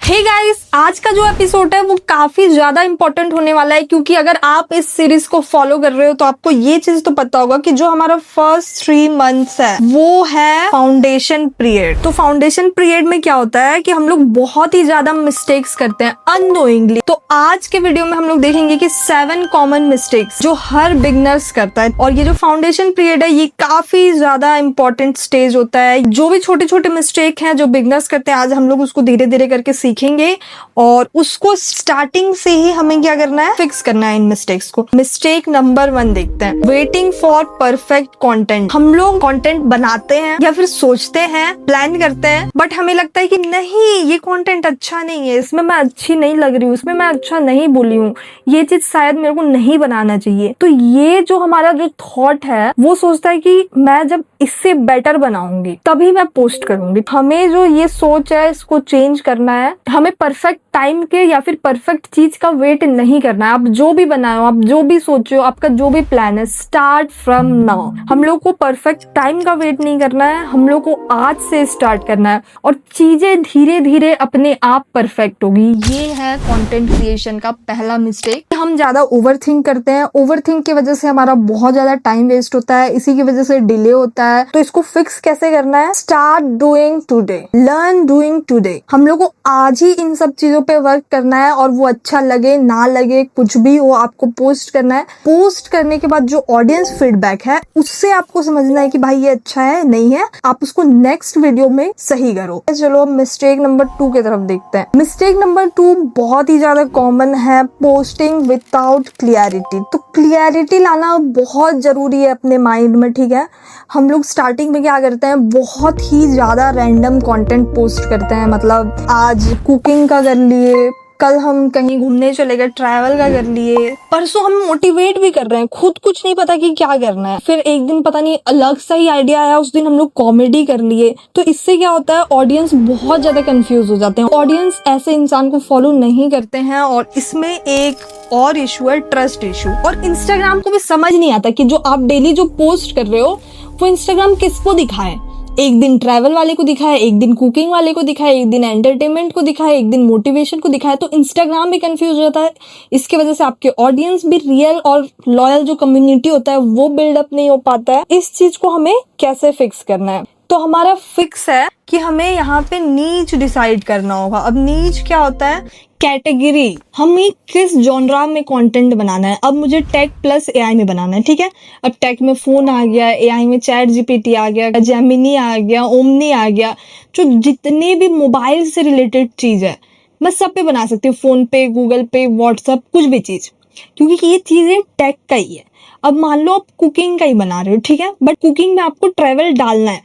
Hey guys, आज का जो एपिसोड है वो काफी ज्यादा इंपॉर्टेंट होने वाला है, क्योंकि अगर आप इस सीरीज को फॉलो कर रहे हो तो आपको ये चीज तो पता होगा कि जो हमारा फर्स्ट 3 मंथ्स है वो है फाउंडेशन पीरियड। तो फाउंडेशन पीरियड में क्या होता है कि हम लोग बहुत ही ज्यादा मिस्टेक्स करते हैं अननोइंगली। तो आज के वीडियो में हम लोग देखेंगे कि 7 कॉमन मिस्टेक्स जो हर बिगनर्स करता है। और ये जो फाउंडेशन पीरियड है ये काफी ज्यादा इंपॉर्टेंट स्टेज होता है। जो भी छोटे छोटे मिस्टेक हैं जो बिगनर्स करते हैं, आज हम लोग उसको धीरे धीरे करके सीखेंगे और उसको स्टार्टिंग से ही हमें क्या करना है, फिक्स करना है इन मिस्टेक्स को। मिस्टेक नंबर 1 देखते हैं, वेटिंग फॉर परफेक्ट कंटेंट। हम लोग कंटेंट बनाते हैं या फिर सोचते हैं, प्लान करते हैं, बट हमें लगता है कि नहीं ये कंटेंट अच्छा नहीं है, इसमें मैं अच्छी नहीं लग रही हूँ, इसमें मैं अच्छा नहीं बोली हूँ, ये चीज शायद मेरे को नहीं बनाना चाहिए। तो ये जो हमारा जो थॉट है वो सोचता है कि मैं जब इससे बेटर बनाऊंगी तभी मैं पोस्ट करूंगी। हमें जो ये सोच है इसको चेंज करना है। हमें परफेक्ट टाइम के या फिर परफेक्ट चीज का वेट नहीं करना है। आप जो भी बनाओ, आप जो भी सोचो, आपका जो भी प्लान है, स्टार्ट फ्रॉम नाउ। हम लोग को परफेक्ट टाइम का वेट नहीं करना है, हम लोग को आज से स्टार्ट करना है और चीजें धीरे धीरे अपने आप परफेक्ट होगी। ये है कंटेंट क्रिएशन का पहला मिस्टेक। हम ज्यादा ओवरथिंक करते हैं, ओवरथिंक की वजह से हमारा बहुत ज्यादा टाइम वेस्ट होता है, इसी की वजह से डिले होता है। तो इसको फिक्स कैसे करना है? Start doing today, learn doing today. हम लोग को आज ही इन सब चीजों पे वर्क करना है और वो अच्छा लगे ना लगे कुछ भी हो, आपको पोस्ट करना है। पोस्ट करने के बाद जो ऑडियंस फीडबैक है उससे आपको समझना है कि भाई ये अच्छा है नहीं है, आप उसको नेक्स्ट वीडियो में सही करो। चलो मिस्टेक नंबर 2 की तरफ देखते हैं। मिस्टेक नंबर 2 बहुत ही ज्यादा कॉमन है, पोस्टिंग विदाउट क्लियरिटी। तो क्लियरिटी लाना बहुत जरूरी है अपने माइंड में, ठीक है। हम लोग स्टार्टिंग में क्या करते हैं, बहुत ही ज्यादा रैंडम कंटेंट पोस्ट करते हैं। मतलब आज कुकिंग का कर लिए, कल हम कहीं घूमने चले गए, ट्रैवल का कर लिए, परसों हम मोटिवेट भी कर रहे हैं, खुद कुछ नहीं पता कि क्या करना है। फिर एक दिन पता नहीं अलग सा ही आइडिया आया, उस दिन हम लोग कॉमेडी कर लिए। तो इससे क्या होता है, ऑडियंस बहुत ज्यादा कंफ्यूज हो जाते हैं। ऑडियंस ऐसे इंसान को फॉलो नहीं करते हैं और इसमें एक और इशू है, ट्रस्ट इशू। और इंस्टाग्राम को भी समझ नहीं आता कि जो आप डेली जो पोस्ट कर रहे हो वो इंस्टाग्राम किसको दिखाए। एक दिन ट्रैवल वाले को दिखाए, एक दिन कुकिंग वाले को दिखाए, एक दिन एंटरटेनमेंट को दिखाए, एक दिन मोटिवेशन को दिखाए। तो इंस्टाग्राम भी कंफ्यूज हो जाता है। इसके वजह से आपके ऑडियंस भी रियल और लॉयल जो कम्युनिटी होता है वो बिल्डअप नहीं हो पाता है। इस चीज को हमें कैसे फिक्स करना है? तो हमारा फिक्स है कि हमें यहाँ पे नीच डिसाइड करना होगा। अब नीच क्या होता है? कैटेगरी। हमें किस जॉनरा में कंटेंट बनाना है। अब मुझे टेक प्लस एआई में बनाना है, ठीक है। अब टेक में फोन आ गया, एआई में चैट जीपीटी आ गया, जेमिनी आ गया, ओमनी आ गया। जो जितने भी मोबाइल से रिलेटेड चीज है मैं सब पे बना सकती हूँ, फोन पे, गूगल पे, व्हाट्सएप, कुछ भी चीज, क्योंकि ये चीजें टेक का ही है। अब मान लो आप कुकिंग का ही बना रहे हो, ठीक है, बट कुकिंग में आपको ट्रैवल डालना है,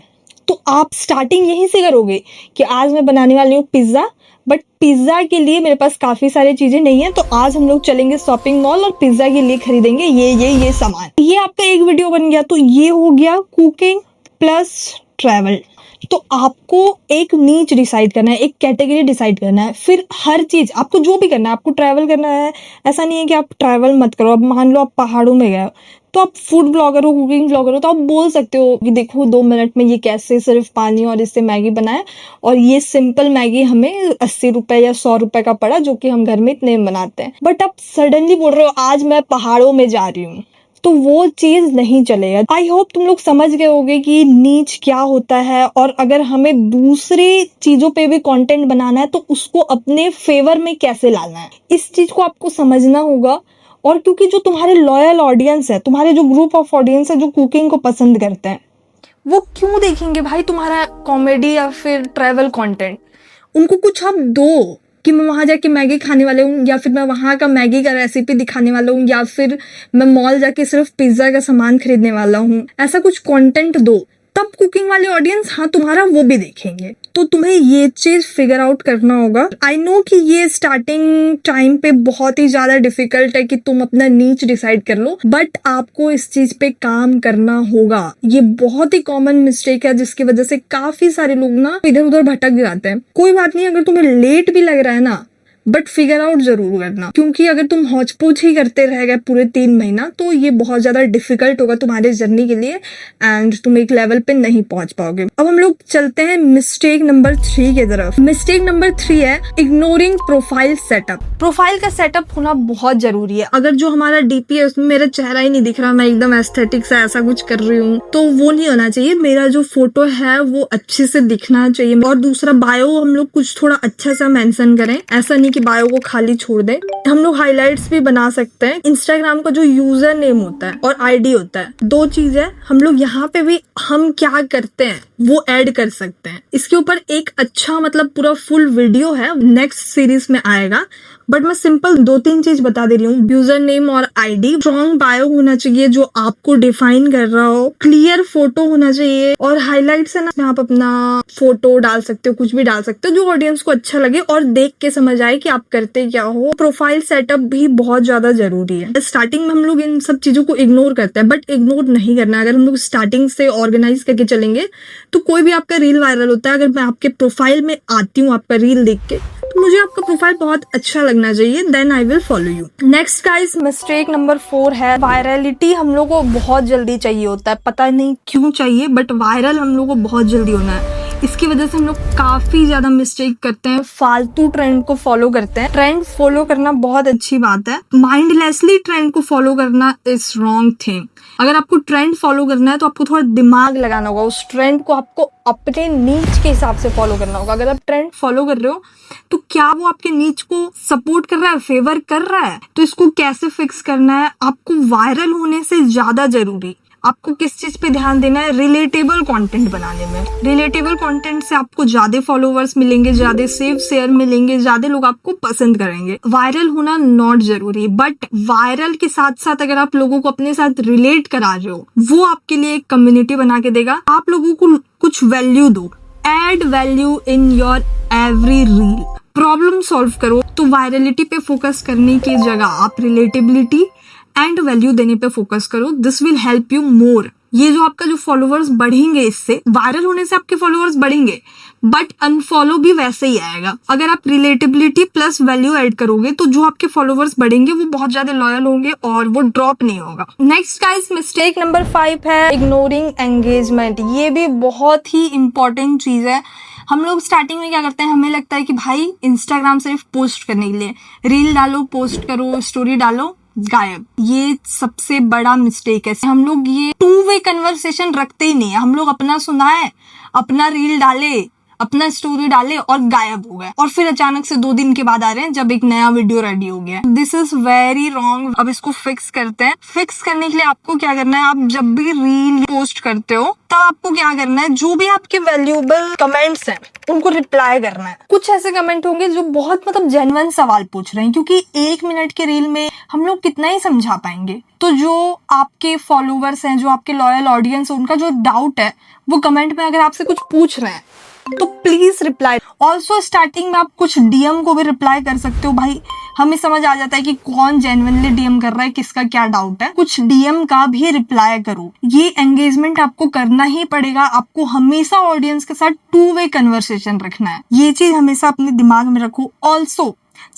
तो आप स्टार्टिंग यहीं से करोगे कि आज मैं बनाने वाली हूँ पिज्जा, बट पिज्जा के लिए मेरे पास काफी सारी चीजें नहीं है, तो आज हम लोग चलेंगे शॉपिंग मॉल और पिज्जा के लिए खरीदेंगे ये सामान। ये आपका एक वीडियो बन गया। तो ये हो गया कुकिंग प्लस ट्रैवल। तो आपको एक नीच डिसाइड करना है, एक कैटेगरी डिसाइड करना है। फिर हर चीज आपको जो भी करना है, आपको ट्रैवल करना है, ऐसा नहीं है कि आप ट्रैवल मत करो। अब मान लो आप पहाड़ों में गए तो आप फूड ब्लॉगर हो, कुकिंग ब्लॉगर हो, तो आप बोल सकते हो कि देखो 2 मिनट में ये कैसे सिर्फ पानी और इससे मैगी बनाए, और ये सिंपल मैगी हमें 80 रुपए या 100 रुपए का पड़ा, जो कि हम घर में इतने में बनाते हैं। बट आप सडनली बोल रहे हो आज मैं पहाड़ों में जा रही हूँ, तो वो चीज नहीं चलेगा। आई होप तुम लोग समझ गए होगे कि नीच क्या होता है, और अगर हमें दूसरी चीजों पे भी कंटेंट बनाना है तो उसको अपने फेवर में कैसे लाना है, इस चीज को आपको समझना होगा। और क्योंकि जो तुम्हारे लॉयल ऑडियंस है, तुम्हारे जो ग्रुप ऑफ ऑडियंस है जो कुकिंग को पसंद करते हैं, वो क्यों देखेंगे भाई तुम्हारा कॉमेडी या फिर ट्रैवल कंटेंट? उनको कुछ आप दो कि मैं वहां जाके मैगी खाने वाले हूँ, या फिर मैं वहां का मैगी का रेसिपी दिखाने वाला हूँ, या फिर मैं मॉल जाके सिर्फ पिज्जा का सामान खरीदने वाला हूँ। ऐसा कुछ कंटेंट दो, तब कुकिंग वाले ऑडियंस हाँ तुम्हारा वो भी देखेंगे। तो तुम्हें ये चीज फिगर आउट करना होगा। आई नो कि ये स्टार्टिंग टाइम पे बहुत ही ज्यादा डिफिकल्ट है कि तुम अपना नीच डिसाइड कर लो, बट आपको इस चीज पे काम करना होगा। ये बहुत ही कॉमन मिस्टेक है जिसकी वजह से काफी सारे लोग ना इधर उधर भटक जाते हैं। कोई बात नहीं, अगर तुम्हें लेट भी लग रहा है ना, बट फिगर आउट जरूर करना, क्योंकि अगर तुम हौच पौच ही करते रह गए पूरे 3 महीना तो ये बहुत ज्यादा डिफिकल्ट होगा तुम्हारे जर्नी के लिए एंड तुम एक लेवल पे नहीं पहुंच पाओगे। अब हम लोग चलते हैं मिस्टेक नंबर 3 की तरफ। मिस्टेक नंबर 3 है इग्नोरिंग प्रोफाइल सेटअप। प्रोफाइल का सेटअप होना बहुत जरूरी है। अगर जो हमारा डीपी है उसमें मेरा चेहरा ही नहीं दिख रहा, मैं एकदम एस्थेटिक सा ऐसा कुछ कर रही हूँ, तो वो नहीं होना चाहिए। मेरा जो फोटो है वो अच्छे से दिखना चाहिए। और दूसरा, बायो हम लोग कुछ थोड़ा अच्छा सा मेंशन करें, ऐसा नहीं कि बायो को खाली छोड़ दें। हम लोग हाइलाइट्स भी बना सकते हैं। इंस्टाग्राम का जो यूजर नेम होता है और आईडी होता है, 2 चीज है, हम लोग यहाँ पे भी हम क्या करते हैं वो ऐड कर सकते हैं। इसके ऊपर एक अच्छा मतलब पूरा फुल वीडियो है, नेक्स्ट सीरीज में आएगा, बट मैं सिंपल 2-3 चीज बता दे रही हूँ। यूजर नेम और आईडी, स्ट्रॉन्ग बायो होना चाहिए जो आपको डिफाइन कर रहा हो, क्लियर फोटो होना चाहिए, और हाईलाइट्स है ना, आप अपना फोटो डाल सकते हो, कुछ भी डाल सकते हो जो ऑडियंस को अच्छा लगे और देख के समझ आए कि आप करते क्या हो। प्रोफाइल सेटअप भी बहुत ज्यादा जरूरी है। स्टार्टिंग में हम लोग इन सब चीजों को इग्नोर करते हैं, बट इग्नोर नहीं करना। अगर हम लोग स्टार्टिंग से ऑर्गेनाइज करके चलेंगे तो कोई भी आपका रील वायरल होता है, अगर मैं आपके प्रोफाइल में आती हूँ आपका रील देख के, तो मुझे आपका प्रोफाइल बहुत अच्छा लगना चाहिए, then I will follow you. Next guys, mistake number 4 है वायरलिटी। हम लोग को बहुत जल्दी चाहिए होता है, पता नहीं क्यों चाहिए, बट वायरल हम लोग को बहुत जल्दी होना है। इसकी वजह से हम लोग काफी ज्यादा मिस्टेक करते हैं, फालतू ट्रेंड को फॉलो करते हैं। ट्रेंड फॉलो करना बहुत अच्छी बात है, माइंडलेसली ट्रेंड को फॉलो करना इज रॉन्ग थिंग। अगर आपको ट्रेंड फॉलो करना है तो आपको थोड़ा दिमाग लगाना होगा, उस ट्रेंड को आपको अपने नीच के हिसाब से फॉलो करना होगा। अगर आप ट्रेंड फॉलो कर रहे हो तो क्या वो आपके नीच को सपोर्ट कर रहा है, फेवर कर रहा है, तो इसको कैसे फिक्स करना है। आपको वायरल होने से ज्यादा जरूरी आपको किस चीज पे ध्यान देना है, रिलेटेबल कंटेंट बनाने में। रिलेटेबल कंटेंट से आपको ज्यादा फॉलोवर्स मिलेंगे, ज्यादा सेव शेयर मिलेंगे, ज्यादा लोग आपको पसंद करेंगे। वायरल होना नॉट जरूरी, बट वायरल के साथ साथ अगर आप लोगों को अपने साथ रिलेट करा रहे हो, वो आपके लिए एक कम्युनिटी बना के देगा। आप लोगों को कुछ वैल्यू दो, add value in your every reel, problem solve करो। तो वायरलिटी पे फोकस करने की जगह आप रिलेटेबिलिटी एंड वैल्यू देने पे फोकस करो। This will help you more. ये जो आपका जो फॉलोअर्स बढ़ेंगे, इससे वायरल होने से आपके फॉलोअर्स बढ़ेंगे, बट अनफॉलो भी वैसे ही आएगा। अगर आप रिलेटेबिलिटी प्लस वैल्यू ऐड करोगे तो जो आपके फॉलोअर्स बढ़ेंगे वो बहुत ज्यादा लॉयल होंगे और वो ड्रॉप नहीं होगा। नेक्स्ट गाइस, मिस्टेक नंबर 5 है इग्नोरिंग एंगेजमेंट। ये भी बहुत ही इंपॉर्टेंट चीज है। हम लोग स्टार्टिंग में क्या करते हैं, हमें लगता है कि भाई इंस्टाग्राम सिर्फ पोस्ट करने के लिए, रील डालो, पोस्ट करो, स्टोरी डालो, गायब। ये सबसे बड़ा मिस्टेक है। हम लोग ये 2 वे कन्वर्सेशन रखते ही नहीं है। हम लोग अपना सुनाए, अपना रील डाले, अपना स्टोरी डाले और गायब हो गए, और फिर अचानक से 2 दिन के बाद आ रहे हैं जब एक नया वीडियो रेडी हो गया। This is very wrong. अब इसको फिक्स करते हैं। फिक्स करने के लिए आपको क्या करना है, आप जब भी रील पोस्ट करते हो तब आपको क्या करना है, जो भी आपके वैल्यूएबल कमेंट्स हैं उनको रिप्लाई करना है। कुछ ऐसे कमेंट होंगे जो बहुत मतलब जेन्युइन सवाल पूछ रहे हैं, क्योंकि 1 मिनट के रील में हम लोग कितना ही समझा पाएंगे। तो जो आपके फॉलोवर्स हैं, जो आपके लॉयल ऑडियंस है, उनका जो डाउट है वो कमेंट में अगर आपसे कुछ पूछ रहे हैं तो प्लीज रिप्लाई। ऑल्सो स्टार्टिंग में आप कुछ डीएम को भी रिप्लाई कर सकते हो। भाई हमें समझ आ जाता है कि कौन जेन्युइनली डीएम कर रहा है, किसका क्या डाउट है। कुछ डीएम का भी रिप्लाई करो। ये एंगेजमेंट आपको करना ही पड़ेगा। आपको हमेशा ऑडियंस के साथ 2 वे कन्वर्सेशन रखना है। ये चीज हमेशा अपने दिमाग में रखो। ऑल्सो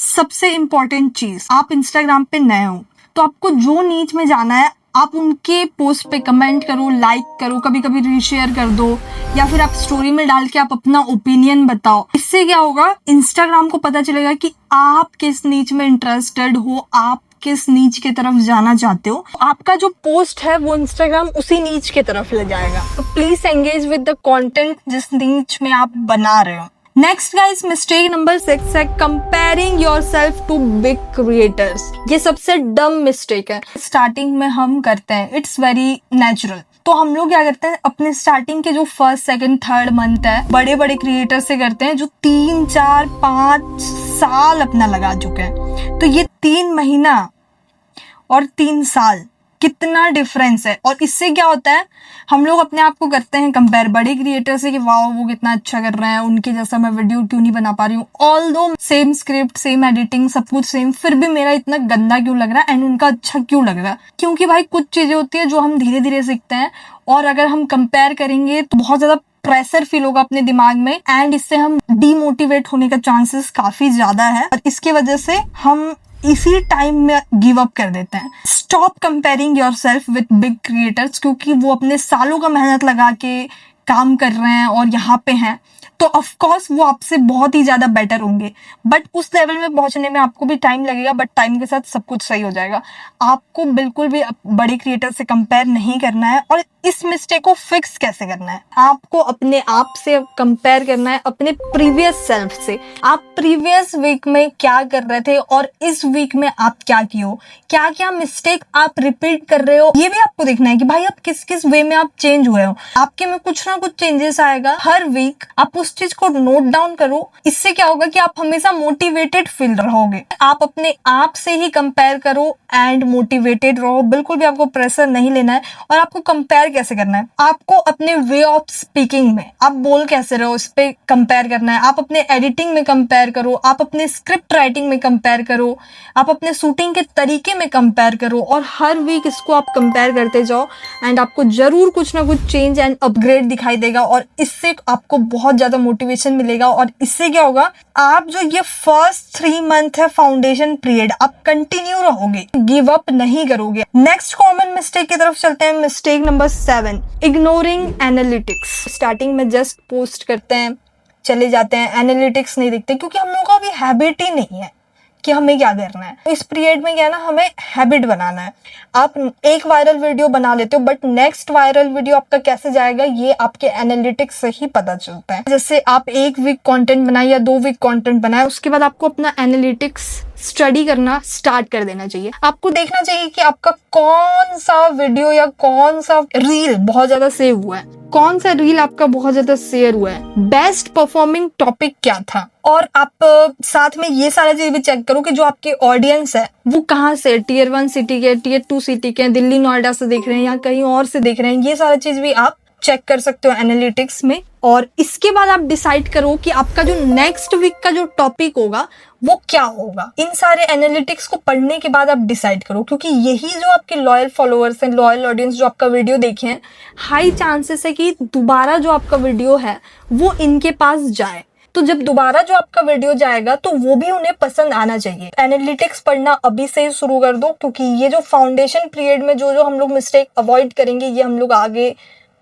सबसे इम्पोर्टेंट चीज, आप इंस्टाग्राम पे नए हो तो आपको जो नीच में जाना है, आप उनके पोस्ट पे कमेंट करो, लाइक करो, कभी कभी रीशेयर कर दो, या फिर आप स्टोरी में डाल के आप अपना ओपिनियन बताओ। इससे क्या होगा, इंस्टाग्राम को पता चलेगा कि आप किस नीच में इंटरेस्टेड हो, आप किस नीच के तरफ जाना चाहते हो। आपका जो पोस्ट है वो इंस्टाग्राम उसी नीच के तरफ ले जाएगा। तो please engage with the content जिस नीच में आप बना रहे हो। नेक्स्ट गाइस, मिस्टेक नंबर 6 है comparing yourself to big creators. ये सबसे डम मिस्टेक है, स्टार्टिंग में हम करते हैं। It's very natural. तो हम लोग क्या करते हैं, अपने स्टार्टिंग के जो 1st, 2nd, 3rd मंथ है, बड़े बड़े क्रिएटर से करते हैं जो 3, 4, 5 साल अपना लगा चुके हैं। तो ये 3 महीना और 3 साल कितना डिफरेंस है। और इससे क्या होता है, हम लोग अपने आप को करते हैं कंपेयर बड़े क्रिएटर से कि वाओ वो कितना अच्छा कर रहे हैं, उनके जैसा मैं वीडियो क्यों नहीं बना पा रही हूँ। Although same script, same editing, सब कुछ सेम, फिर भी मेरा इतना गंदा क्यों लग रहा है एंड उनका अच्छा क्यों लग रहा है। क्योंकि भाई कुछ चीजें होती है जो हम धीरे धीरे सीखते हैं, और अगर हम कंपेयर करेंगे तो बहुत ज्यादा प्रेशर फील होगा अपने दिमाग में एंड इससे हम डीमोटिवेट होने का चांसेस काफी ज्यादा है और इसके वजह से हम इसी टाइम में गिव अप कर देते हैं। Stop comparing your self with big creators, क्योंकि वो अपने सालों का मेहनत लगा के काम कर रहे हैं और यहाँ पे हैं, तो ऑफ कोर्स वो आपसे बहुत ही ज्यादा बेटर होंगे, बट उस लेवल में पहुंचने में आपको भी टाइम लगेगा, बट टाइम के साथ सब कुछ सही हो जाएगा। आपको बिल्कुल भी बड़े क्रिएटर से कंपेयर नहीं करना है। और इस मिस्टेक को फिक्स कैसे करना है, आपको अपने आप से कंपेयर करना है, अपने प्रीवियस सेल्फ से। आप प्रीवियस वीक में क्या कर रहे थे और इस वीक में आप क्या किए हो, क्या क्या मिस्टेक आप रिपीट कर रहे हो, ये भी आपको देखना है कि भाई आप किस किस वे में आप चेंज हुए हो। आपके में कुछ ना कुछ चेंजेस आएगा हर वीक, आप उस चीज को नोट डाउन करो। इससे क्या होगा कि आप हमेशा मोटिवेटेड फील रहोगे। आप अपने आप से ही कंपेयर करो एंड मोटिवेटेड रहो, बिल्कुल भी आपको प्रेशर नहीं लेना है। और आपको कंपेयर कैसे करना है, आपको अपने वे ऑफ स्पीकिंग में, आप बोल कैसे रहो इस पे कंपेयर करना है। आप अपने एडिटिंग में कंपेयर करो, आप अपने स्क्रिप्ट राइटिंग में कंपेयर करो, आप अपने शूटिंग के तरीके में कंपेयर करो और हर वीक इसको आप कंपेयर करते जाओ एंड आपको जरूर कुछ ना कुछ चेंज एंड अपग्रेड दिखाई देगा और इससे आपको बहुत ज्यादा मोटिवेशन मिलेगा। और इससे क्या होगा, आप जो ये फर्स्ट 3 मंथ है फाउंडेशन पीरियड, आप कंटिन्यू रहोगे, गिव अप नहीं करोगे। नेक्स्ट कॉमन मिस्टेक की तरफ चलते हैं। Mistake number 7, ignoring analytics. Starting में जस्ट पोस्ट करते हैं, चले जाते हैं, एनालिटिक्स नहीं दिखते, क्योंकि हम लोगों का अभी हैबिट ही नहीं है कि हमें क्या करना है। इस पीरियड में क्या है ना, हमें हैबिट बनाना है। आप एक वायरल वीडियो बना लेते हो, बट नेक्स्ट वायरल वीडियो आपका कैसे जाएगा ये आपके एनालिटिक्स से ही पता चलता है। जैसे आप 1 वीक कंटेंट बनाए या 2 वीक कंटेंट बनाए, उसके बाद आपको अपना एनालिटिक्स स्टडी करना स्टार्ट कर देना चाहिए। आपको देखना चाहिए कि आपका कौन सा वीडियो या कौन सा रील बहुत ज्यादा सेव हुआ है, कौन सा रील आपका बहुत ज्यादा शेयर हुआ है, बेस्ट परफॉर्मिंग टॉपिक क्या था। और आप साथ में ये सारा चीज भी चेक करो कि जो आपके ऑडियंस है वो कहाँ से, Tier 1 सिटी के, Tier 2 सिटी के, दिल्ली नोएडा से देख रहे हैं या कहीं और से देख रहे हैं, ये सारा चीज भी आप चेक कर सकते हो एनालिटिक्स में। और इसके बाद आप डिसाइड करो कि आपका जो नेक्स्ट वीक का जो टॉपिक होगा वो क्या होगा। इन सारे एनालिटिक्स को पढ़ने के बाद आप डिसाइड करो, क्योंकि यही जो आपके लॉयल फॉलोअर्स हैं, लॉयल ऑडियंस जो आपका वीडियो देखे हैं, हाई चांसेस है कि दोबारा जो आपका वीडियो है वो इनके पास जाए। तो जब दोबारा जो आपका वीडियो जाएगा तो वो भी उन्हें पसंद आना चाहिए। एनालिटिक्स पढ़ना अभी से ही शुरू कर दो, क्योंकि ये जो फाउंडेशन पीरियड में जो हम लोग मिस्टेक अवॉइड करेंगे, ये हम लोग आगे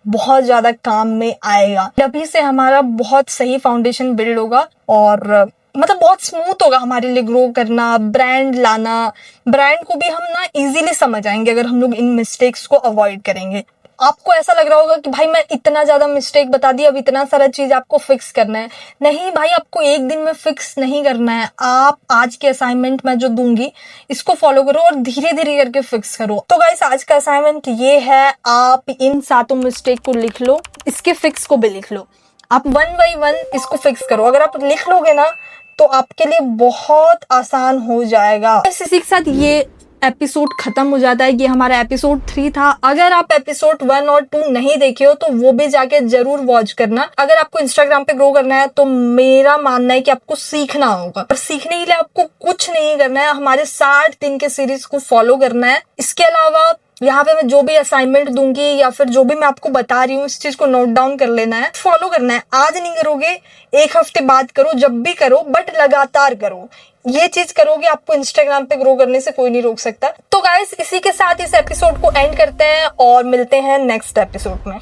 बहुत ज्यादा काम में आएगा। अभी से हमारा बहुत सही फाउंडेशन बिल्ड होगा और मतलब बहुत स्मूथ होगा हमारे लिए ग्रो करना, ब्रांड लाना। ब्रांड को भी हम ना इजीली समझ आएंगे अगर हम लोग इन मिस्टेक्स को अवॉइड करेंगे। आपको ऐसा लग रहा होगा कि भाई मैं इतना ज्यादा मिस्टेक बता दी, अब इतना सारा चीज आपको फिक्स करना है। नहीं भाई, आपको एक दिन में फिक्स नहीं करना है। आप आज के असाइनमेंट मैं जो दूंगी इसको फॉलो करो और धीरे धीरे करके फिक्स करो। तो गाइस, आज का असाइनमेंट ये है, आप इन 7 मिस्टेक को लिख लो, इसके फिक्स को भी लिख लो। आप 1 by 1 इसको फिक्स करो। अगर आप लिख लोगे ना तो आपके लिए बहुत आसान हो जाएगा। इसी के साथ ये एपिसोड खत्म हो जाता है। ये हमारा एपिसोड 3 था। अगर आप एपिसोड 1 और 2 नहीं देखे हो तो वो भी जाके जरूर वॉच करना। अगर आपको इंस्टाग्राम पे ग्रो करना है तो मेरा मानना है कि आपको सीखना होगा, और सीखने के लिए आपको कुछ नहीं करना है, हमारे 60 दिन के सीरीज को फॉलो करना है। इसके अलावा यहाँ पे मैं जो भी असाइनमेंट दूंगी या फिर जो भी मैं आपको बता रही हूँ, इस चीज को नोट डाउन कर लेना है, फॉलो करना है। आज नहीं करोगे, 1 हफ्ते बाद करो, जब भी करो, बट लगातार करो। ये चीज करोगे, आपको इंस्टाग्राम पे ग्रो करने से कोई नहीं रोक सकता। तो गाइस, इसी के साथ इस एपिसोड को एंड करते हैं और मिलते हैं नेक्स्ट एपिसोड में।